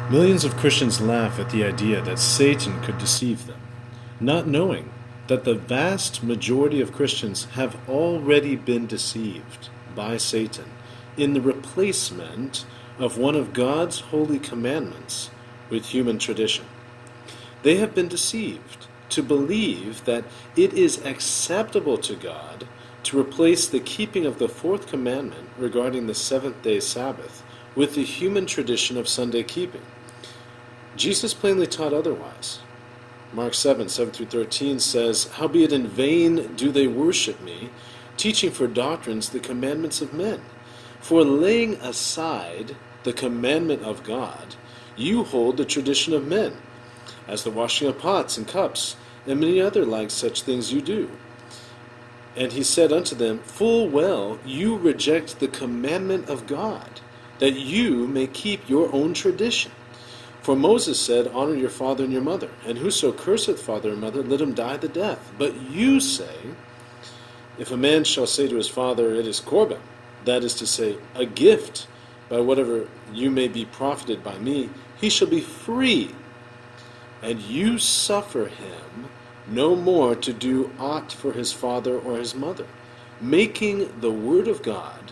Millions of Christians laugh at the idea that Satan could deceive them, not knowing that the vast majority of Christians have already been deceived by Satan in the replacement of one of God's holy commandments with human tradition. They have been deceived to believe that it is acceptable to God to replace the keeping of the fourth commandment regarding the seventh-day Sabbath with the human tradition of Sunday keeping. Jesus plainly taught otherwise. Mark 7:7-13 says, "Howbeit in vain do they worship me, teaching for doctrines the commandments of men. For laying aside the commandment of God, you hold the tradition of men, as the washing of pots and cups, and many other like such things you do." And he said unto them, "Full well you reject the commandment of God, that you may keep your own tradition. For Moses said, Honor your father and your mother, and whoso curseth father and mother, let him die the death. But you say, If a man shall say to his father, It is Corban, that is to say, a gift, by whatever you may be profited by me, he shall be free. And you suffer him no more to do aught for his father or his mother, making the word of God,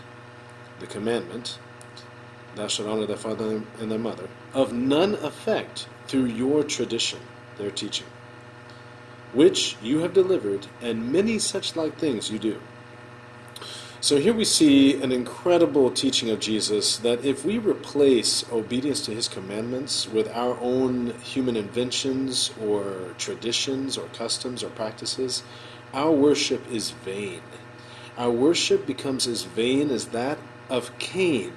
the commandment, Thou shalt honor thy father and thy mother, of none effect through your tradition," their teaching, "which you have delivered, and many such like things you do." So here we see an incredible teaching of Jesus that if we replace obedience to his commandments with our own human inventions or traditions or customs or practices, our worship is vain. Our worship becomes as vain as that of Cain,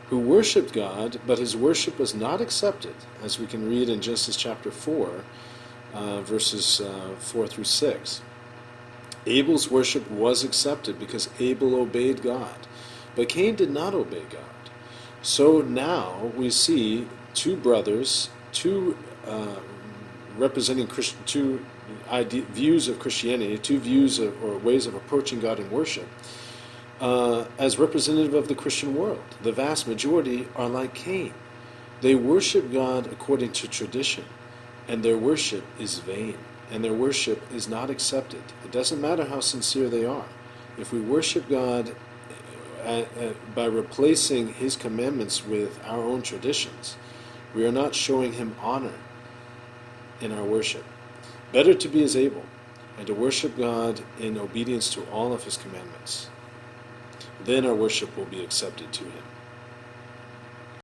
who worshipped God, but his worship was not accepted, as we can read in Genesis chapter 4, verses 4 through 6. Abel's worship was accepted because Abel obeyed God, but Cain did not obey God. So now we see two brothers, two representing two views of Christianity, two views or ways of approaching God in worship, as representative of the Christian world. The vast majority are like Cain. They worship God according to tradition, and their worship is vain, and their worship is not accepted. It doesn't matter how sincere they are. If we worship God by replacing his commandments with our own traditions, we are not showing him honor in our worship. Better to be as Abel, and to worship God in obedience to all of his commandments. Then our worship will be accepted to him.